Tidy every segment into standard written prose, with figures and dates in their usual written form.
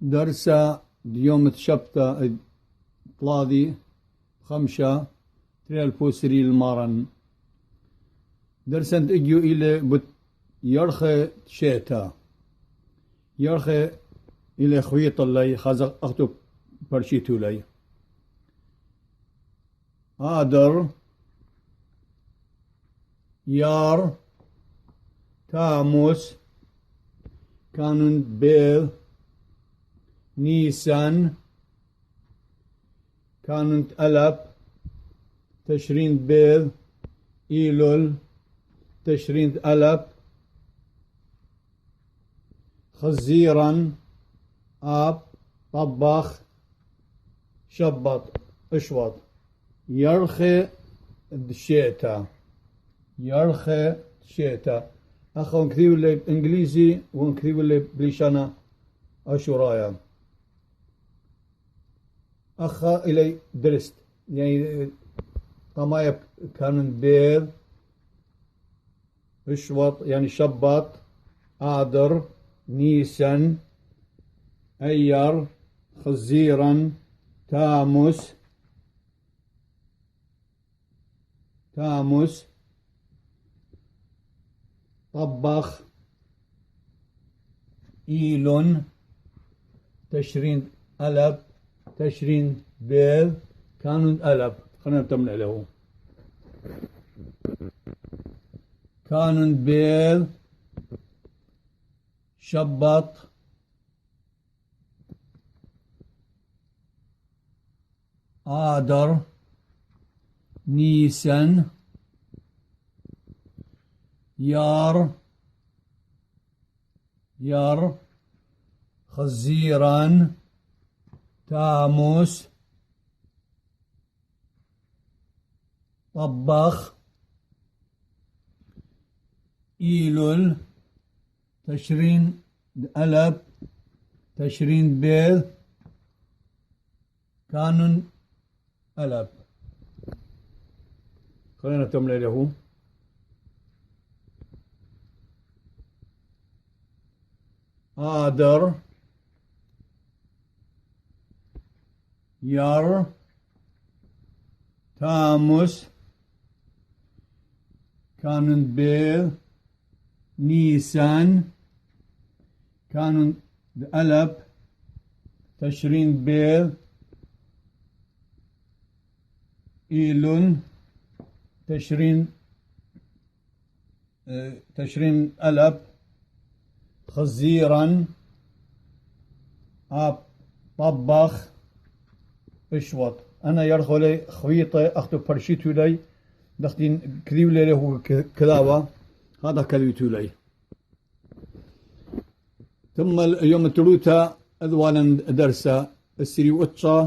درسا اليوم تشبتا طلادي خمسة تريال بوسري المارن درسا اجيو الى يرخي شيتا يرخي الى خويط اللي خازق اختو برشيتو لي آدر يار تاموس كانون بيل نيسان كانت ألب تشرين بيل إيلول تشرين ألب خزيرا آب طباخ شبط اشوط يرخي الشيتا يرخي الشيتا أخو نكتب لي إنجليزي ونكتب لي بليشانا أشورايا أخا إلي درست يعني طمايا كانن بيل اشوط يعني شبط آدر نيسان أير خزيرا تاموس طبخ إيلون تشرين ألب تشرين بيل كانون ألب خلينا نتمنع له كانون بيل شبط آدر نيسان يار خزيران تاموس طبخ إيلول تشرين ألب تشرين بيل كانون ألب خلينا تملي له آدر يار تاموس كانون بيل نيسان كانون ألب تشرين بيل إيلون تشرين ألب خزيرا آب طبخ اشوط أنا يرخلي خويطة أختو برشيتو لي دختين كذيو لي له كذاوة هذا كذيتو لي ثم اليوم التلوتا أذوانا درسا السري وطشا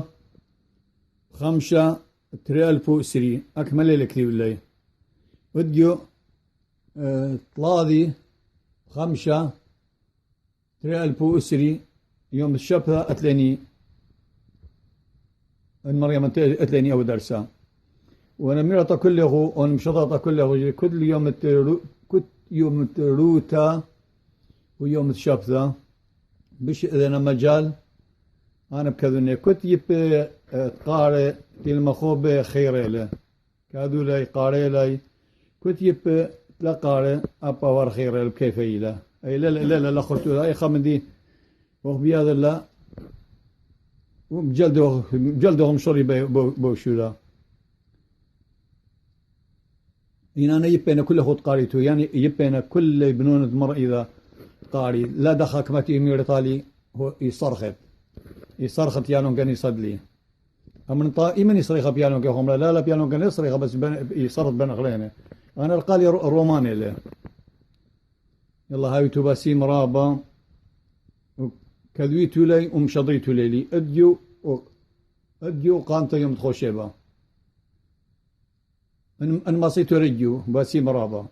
خمسة تريالفو سري أكمل لي كذيو لي وديو طلاذي خمسة تريالفو سري يوم الشبثة أتلاني المريم أتلاني أو درسا وأنا مرة كله وأنا مشططة كله كل يوم التروتا ويوم الشبثة بش إذا مجال أنا بكذني كنت يب قارئ المخوب خيري له كادو لي قارئ لي كنت يب لا قارئ أبا ور خيري بكيف له أي لا لا لا لا خرطو أي خمدي وبياد الله بجلدهم شري بوشولا إن أنا يبين كل خط قاريتو يعني يبين كل بنون مر إذا قاري لا دخل كمتي يمير طالي هو يصرخت يانون كان يصدلي أمن طائي من يصرخ بيانون كهم لا بيانون كان يصرخ بس يصرخ بين أغلينه أنا القالي روماني له يلا هاي تباسي مرابا كذويتو لي ومشضيتو لي أديو قانتا يوم تخوشيبا أن ما صيتو رجيو باسي مرابا